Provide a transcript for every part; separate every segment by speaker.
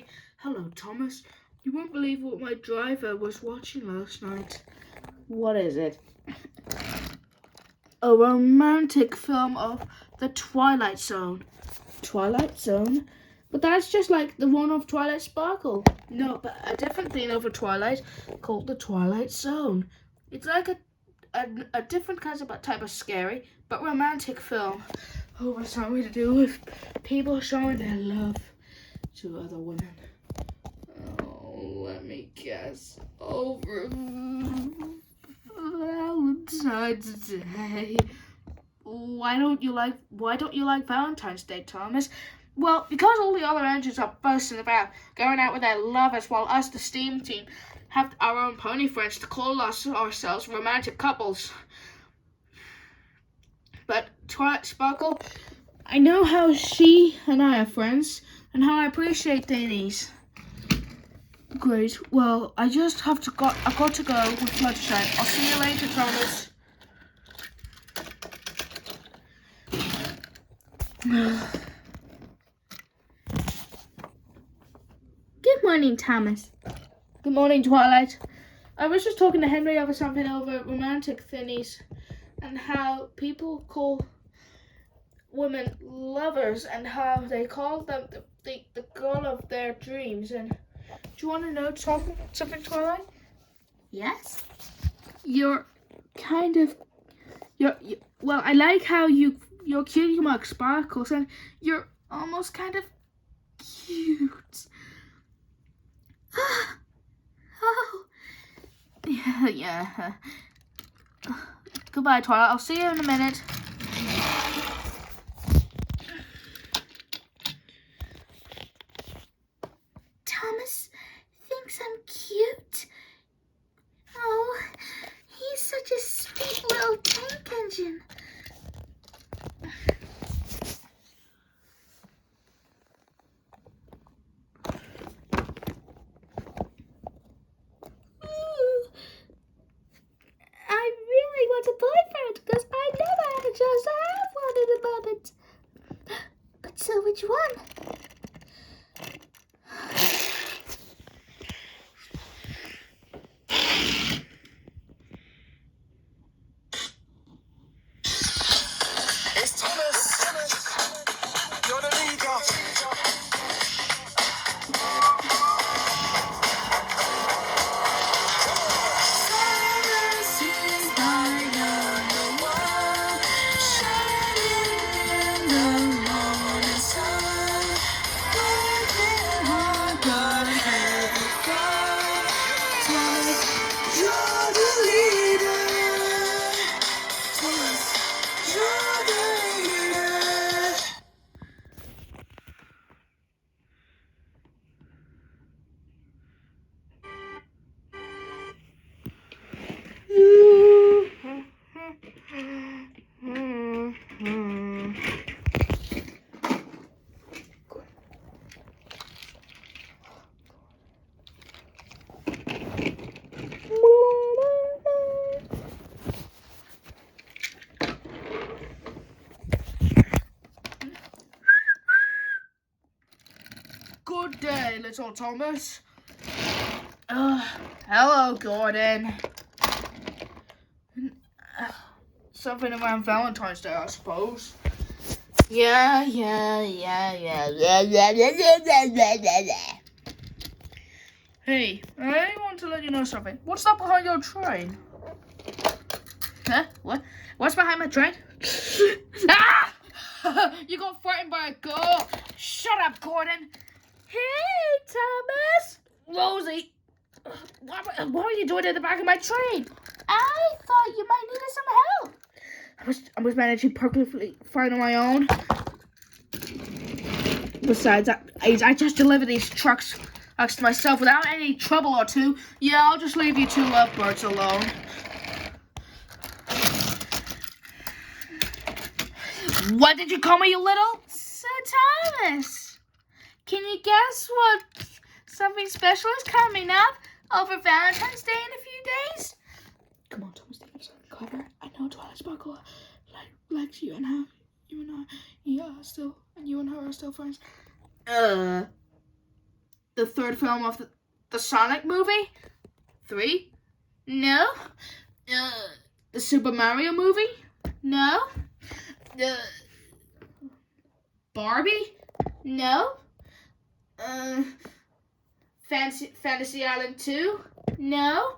Speaker 1: me, "Hello, Thomas. You won't believe what my driver was watching last night." "What is it?" "A romantic film of the Twilight Zone." "Twilight Zone? But that's just like the one of Twilight Sparkle." "No, but a different thing over Twilight called the Twilight Zone. It's like a different kind of type of scary, but romantic film. Oh, it's something to do with people showing their love to other women. Oh, let me guess. Over Valentine's Day. Why don't you like Valentine's Day, Thomas?" "Well, because all the other engines are bursting about, going out with their lovers, while us, the steam team, have our own pony friends to call ourselves romantic couples." "But Twilight Sparkle, I know how she and I are friends, and how I appreciate Danny's." "Great. Well, I've got to go with Fluttershy. I'll see you later, Thomas." "Good morning, Thomas." "Good morning, Twilight. I was just talking to Henry over something over romantic thingies, and how people call women lovers, and how they call them the girl of their dreams. And do you want to know something, Twilight?" "Yes." You're well, I like how your cutie mark sparkles, and you're almost kind of cute. Oh, yeah. Goodbye, Twilight. I'll see you in a minute. "Thomas thinks I'm cute. Oh, he's such a sweet little tank engine." "I really want a boyfriend, because I never had a chance to have one in a moment." "But so which one?"
Speaker 2: It's Thomas. You're the leader.
Speaker 1: "Good day, little Thomas." Hello, Gordon." Something around Valentine's Day, I suppose." Yeah. "Hey, I want to let you know something. What's that behind your train?" "Huh? What? What's behind my train?" Ah! You got frightened by a girl. Shut up, Gordon. "Hey, Thomas." "Rosie, what are you doing in the back of my train?" "I thought you might need some help." I was managing perfectly fine on my own. Besides, I just deliver these trucks to myself without any trouble or two. Yeah, I'll just leave you two lovebirds alone." "What did you call me, you little?" "So, Thomas, can you guess what something special is coming up over Valentine's Day in a few days?" "Come on, Thomas, think of something clever. I know Twilight Sparkle likes you, and how you and her are still friends." The the third film of the Sonic movie? 3? No. The Super Mario movie? No. The Barbie? No. Fantasy Island 2? No.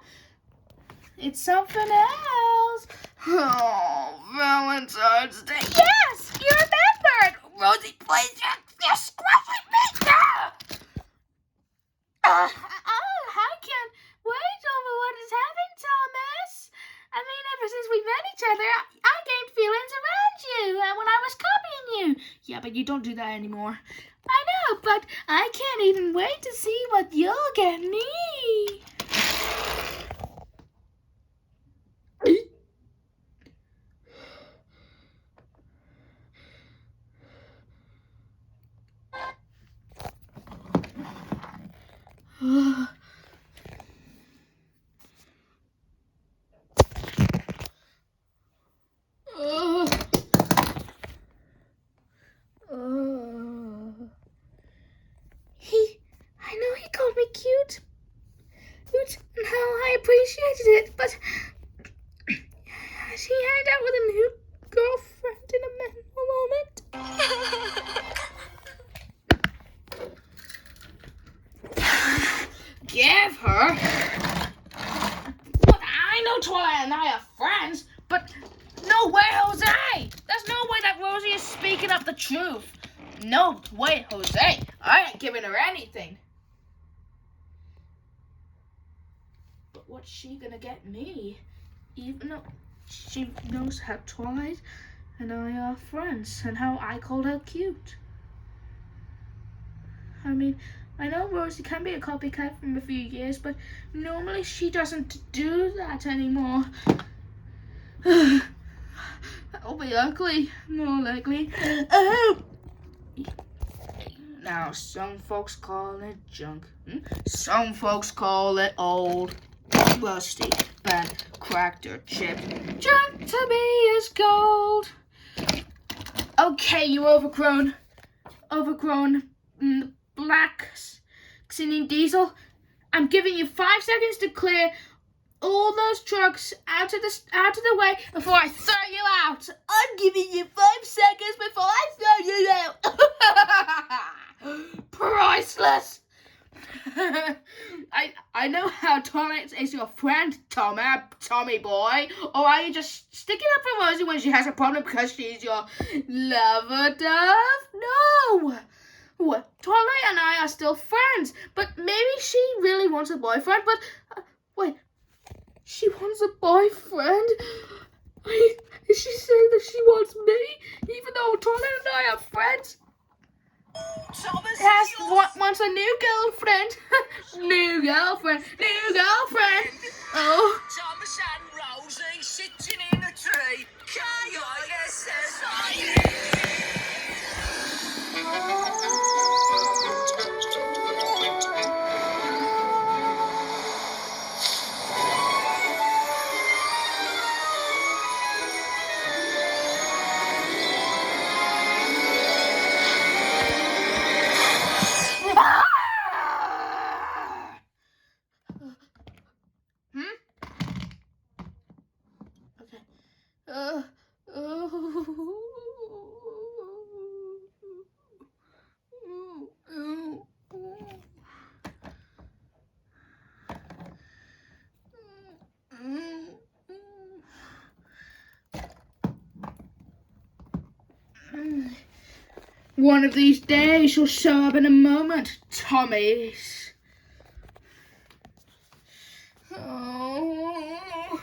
Speaker 1: It's something else. Oh, Valentine's Day. Yes, you remembered. Rosie, please, you're squashing me. I can't wait over what is happening, Thomas. I mean, ever since we met each other, I gained feelings around you when I was copying you. Yeah, but you don't do that anymore. I know, but I can't even wait to see what you'll get me. I know he called me cute, and how I appreciated it, but he hanged out with a new girlfriend in a moment. Give her? But I know Twilight and I are friends, but no way, Jose! There's no way that Rosie is speaking up the truth. No way, Jose. I ain't giving her anything. But what's she gonna get me? Even though she knows how Twilight and I are friends and how I called her cute. I mean, I know Rosie can be a copycat from a few years, but normally she doesn't do that anymore. That'll be ugly, more likely. Oh! Now, some folks call it junk. Some folks call it old, rusty, bent, cracked, or chipped. Junk to me is gold. Okay, you overgrown black Xenon Diesel. I'm giving you 5 seconds to clear all those trucks out of the way before I throw you out. I'm giving you 5 seconds before I throw you out. Priceless. I know how Twilight is your friend, Tommy boy. Or are you just sticking up for Rosie when she has a problem because she's your lover dove? No. Twilight and I are still friends, but maybe she really wants a boyfriend. But wait. She wants a boyfriend? Is she saying that she wants me, even though Twilight and I are friends? Has wants a new girlfriend. New girlfriend. Oh.
Speaker 2: Thomas and Rosie sitting in a tree. K-I-S-S-I-E.
Speaker 1: One of these days you'll show up in a moment, Tommies. Oh.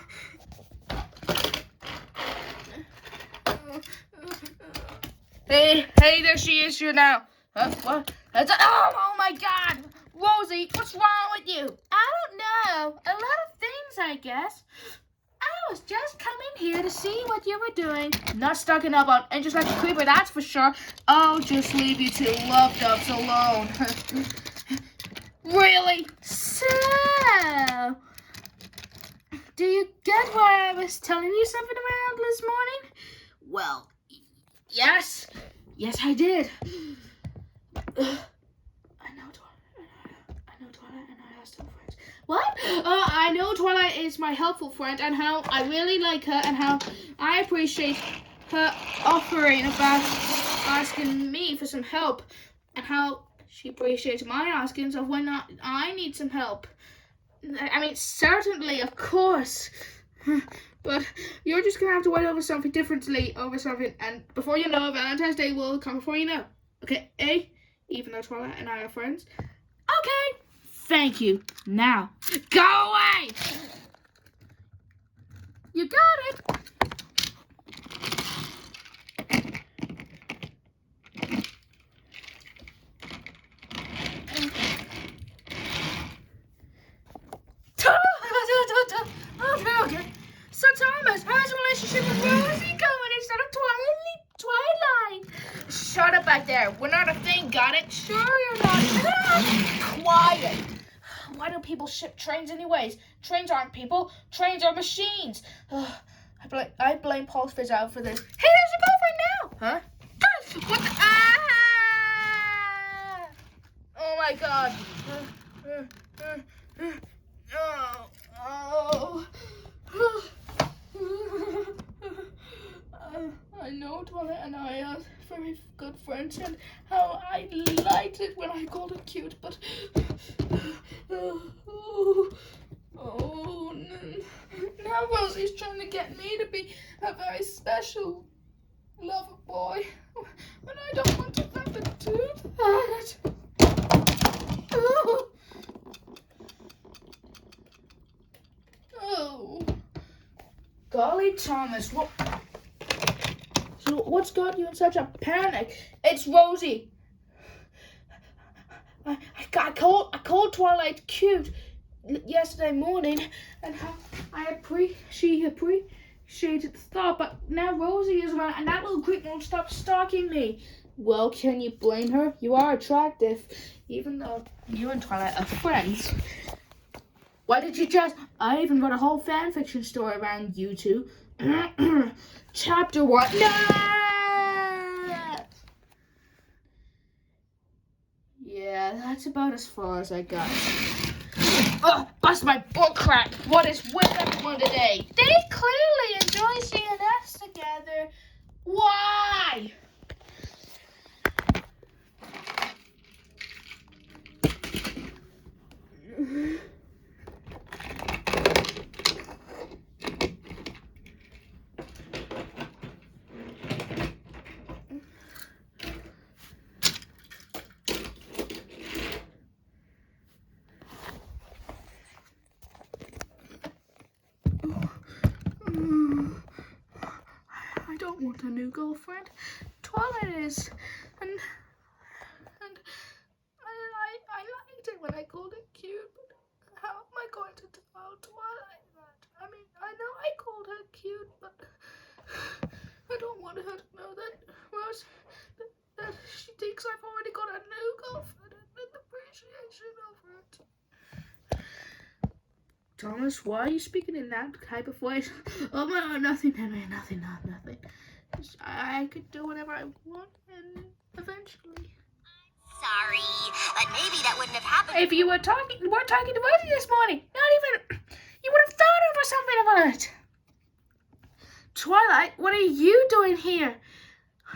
Speaker 1: Hey, there she is here now. What? Oh my God! Rosie, what's wrong with you? I don't know. A lot of things, I guess. I was just coming here to see what you were doing. Not stocking up on and just like a creeper, that's for sure. I'll just leave you two love doves alone. Really? So, do you get why I was telling you something around this morning? Well, yes. Yes, I did. I know, are still friends. What? I know Twilight is my helpful friend, and how I really like her, and how I appreciate her offering about asking me for some help, and how she appreciates my askings of when I need some help. I mean, certainly, of course. But you're just gonna have to wait over something differently, and before you know, Valentine's Day will come before you know. Okay, even though Twilight and I are friends. Okay, thank you. Now, go away! You got it! Okay. So Thomas, how's your relationship with Rosie going instead of Twilight? Shut up back there. We're not a thing, got it? Sure you're not. Quiet. Why do people ship trains anyways? Trains aren't people. Trains are machines. I blame Paul's Fizz out for this. Hey, there's a girlfriend now. Huh? What the? Ah! Oh my God. I know Twilight and I are very good friends, and how I liked it when I called her cute, but now Rosie's trying to get me to be a very special lover boy, and I don't want to have to do that. Oh, golly, Thomas, what's got you in such a panic? It's Rosie. I called Twilight cute yesterday morning, and how she appreciated the thought, but now Rosie is around, and that little creep won't stop stalking me. Well, can you blame her? You are attractive, even though you and Twilight are friends. Why did you just? I even wrote a whole fan fiction story around you two. Chapter 1. No! Yeah, that's about as far as I got. Ugh, bust my butt crack. What is with everyone today? They clearly enjoy seeing us together. Why? I don't want a new girlfriend. Twilight is, and I liked it when I called it cute, but how am I going to tell Twilight that? I mean, I know I called her cute, but I don't want her to know that that she thinks I've already got a new girlfriend and appreciation of it. Thomas, why are you speaking in that type of voice? Oh, no, nothing, Henry, nothing. I could do whatever I want, and eventually.
Speaker 3: Sorry, but maybe that wouldn't have happened.
Speaker 1: If you weren't talking to Rosie this morning, not even, you would have thought of something about it. Twilight, what are you doing here?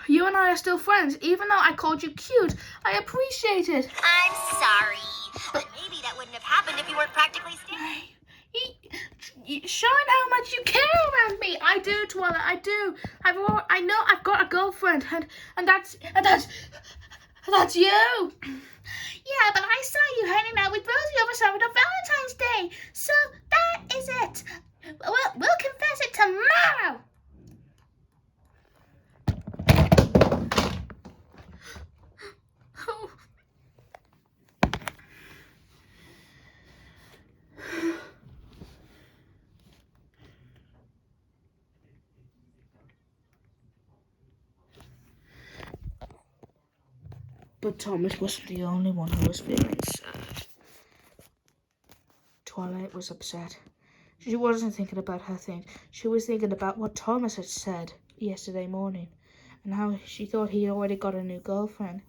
Speaker 1: You and I are still friends, even though I called you cute. I appreciate it.
Speaker 3: I'm sorry, but maybe that wouldn't have happened if you weren't practically standing.
Speaker 1: Showing how much you care about me. I do, Twilight. I do. I know I've got a girlfriend, and that's you. Yeah, but I saw you hanging out with Rosie over something on Valentine's Day, so that is it. We'll confess it tomorrow. Oh. But Thomas wasn't the only one who was feeling sad. Twilight was upset. She wasn't thinking about her things. She was thinking about what Thomas had said yesterday morning, and how she thought he already got a new girlfriend.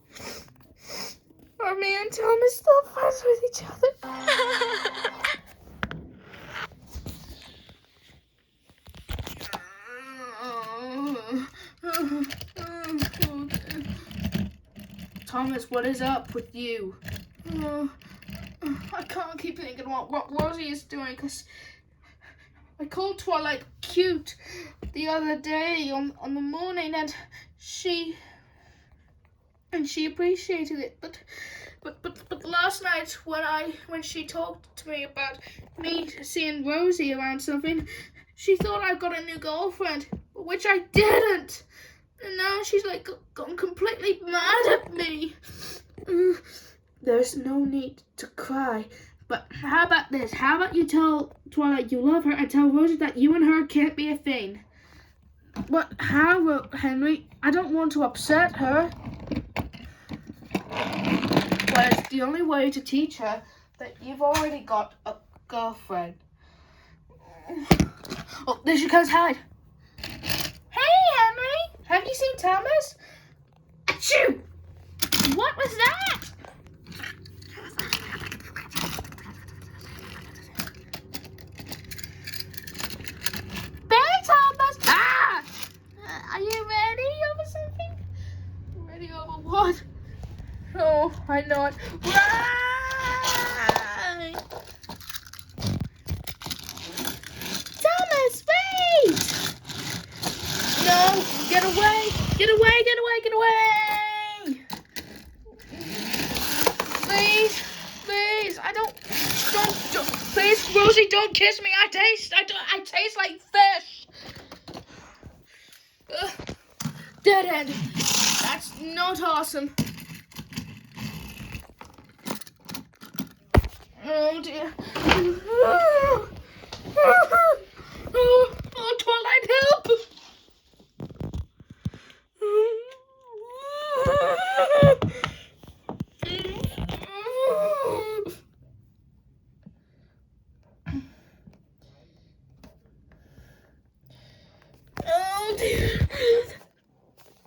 Speaker 1: Are me and Thomas still friends with each other? Thomas, what is up with you? I can't keep thinking about what Rosie is doing because I called Twilight cute the other day on the morning and she appreciated it, but last night when she talked to me about me seeing Rosie around something, she thought I got a new girlfriend, which I didn't. And now she's like gone completely mad at me. There's no need to cry. But how about this? How about you tell Twilight you love her and tell Rosie that you and her can't be a thing? But how, Henry? I don't want to upset her. But it's the only way to teach her that you've already got a girlfriend. Oh, there she comes, hide. Hey, Henry! Have you seen Thomas? Achoo! What was that? There, Thomas! Ah! Are you ready over something? Ready over what? Oh, I know it. Right! Thomas, wait! No, get away! Get away, get away, get away! Please, please, please, Rosie, don't kiss me. I taste like fish. Dead end. That's not awesome. Oh dear. Oh, Twilight, help! Oh dear.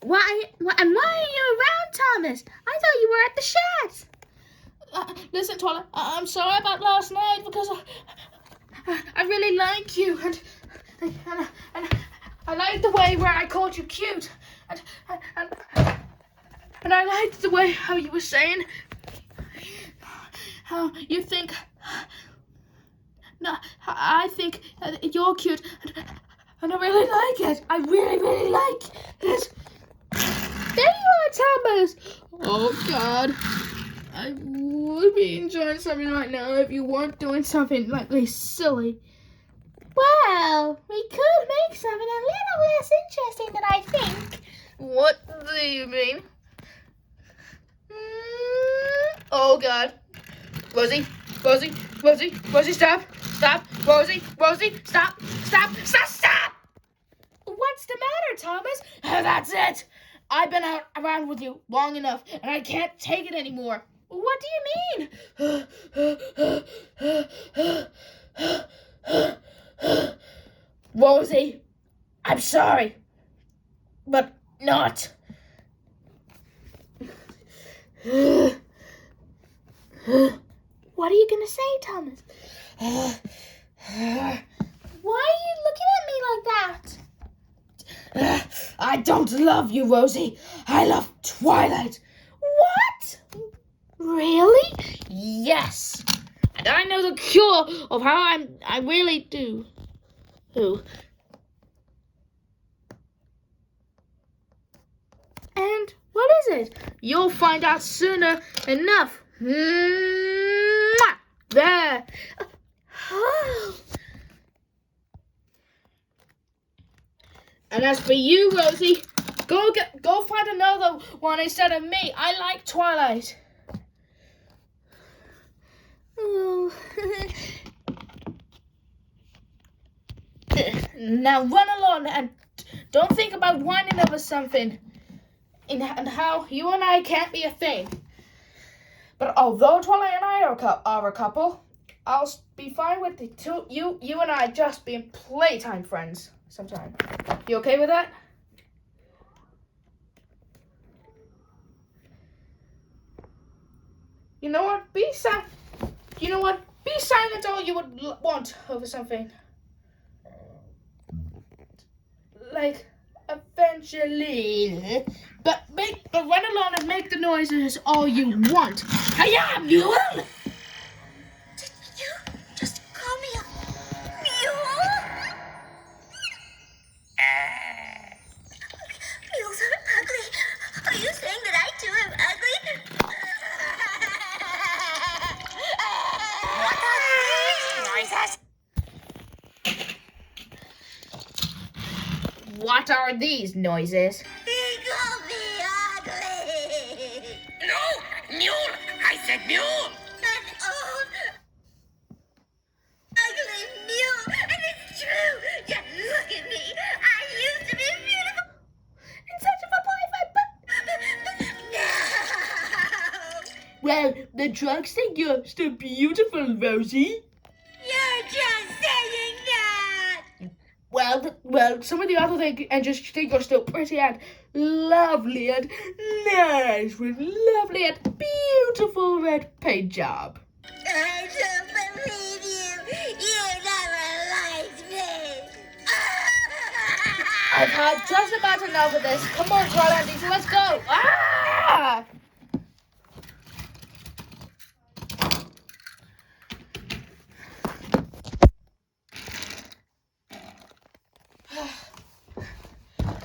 Speaker 1: Why are you around, Thomas? I thought you were at the sheds. Listen, Twilight, I'm sorry about last night because I really like you and I like the way where I called you cute and I liked the way how you were saying how you think. No, I think you're cute and I really like it. I really like it. There you are, Thomas. Oh God. I would be enjoying something right now if you weren't doing something like this silly. Well, we could make something a little less interesting than I think. What do you mean? Oh God. Rosie, stop. Rosie, stop. What's the matter, Thomas? That's it. I've been around with you long enough and I can't take it anymore. What do you mean? Rosie, I'm sorry, but not. What are you gonna say, Thomas? Why are you looking at me like that? I don't love you, Rosie. I love Twilight. What? Really? Yes. And I know the cure of how I really do. Who? And what is it? You'll find out sooner enough. There. And as for you, Rosie, go find another one instead of me. I like Twilight. Oh. Now run along and don't think about whining over something and how you and I can't be a thing. But although Twilight and I are a couple, I'll be fine with the two you and I just being playtime friends sometime. You okay with that? You know what? Be silent. You know what? Be silent all you would want over something. Like, eventually. But run along and make the noises all you want. Hiya, mule!
Speaker 3: Did you just call me a mule? Mules are ugly. Are you saying that I too am ugly?
Speaker 2: What are these noises?
Speaker 1: What are these noises?
Speaker 3: He called me ugly.
Speaker 2: No, mule. I said mule.
Speaker 3: An old, ugly mule. And it's true. Yet look at me. I used to be beautiful.
Speaker 1: In such of a
Speaker 3: No.
Speaker 1: Well, the drugs think you're still beautiful, Rosie.
Speaker 3: You're just saying that.
Speaker 1: Well, some of the other things and just think you're still pretty and lovely and nice with lovely and beautiful red paint job.
Speaker 3: I don't believe you. You never liked me.
Speaker 1: I've had just about enough of this. Come on, Twilight, let's go. Ah!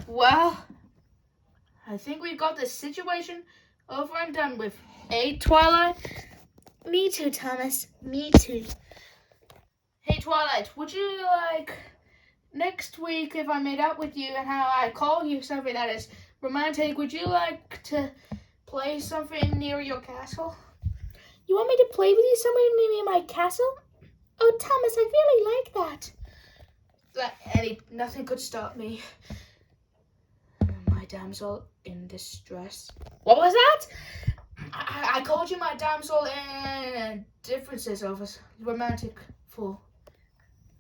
Speaker 1: Well, I think we got this situation over and done with. Twilight?
Speaker 4: Me too, Thomas. Me too.
Speaker 1: Hey, Twilight, would you like next week if I made out with you and how I call you something that is romantic, would you like to play something near your castle?
Speaker 4: You want me to play with you somewhere near my castle? Oh, Thomas, I really like that.
Speaker 1: Nothing could stop me. My damsel in distress. What was that? I called you my damsel in differences of us. Romantic fool.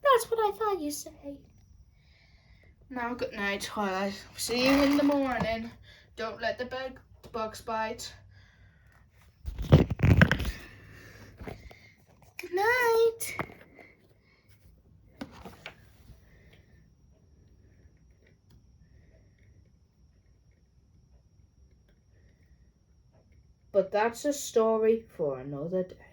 Speaker 4: That's what I thought you said.
Speaker 1: Now, good night, Twilight. See you in the morning. Don't let the bugs bite.
Speaker 4: Good night.
Speaker 1: But that's a story for another day.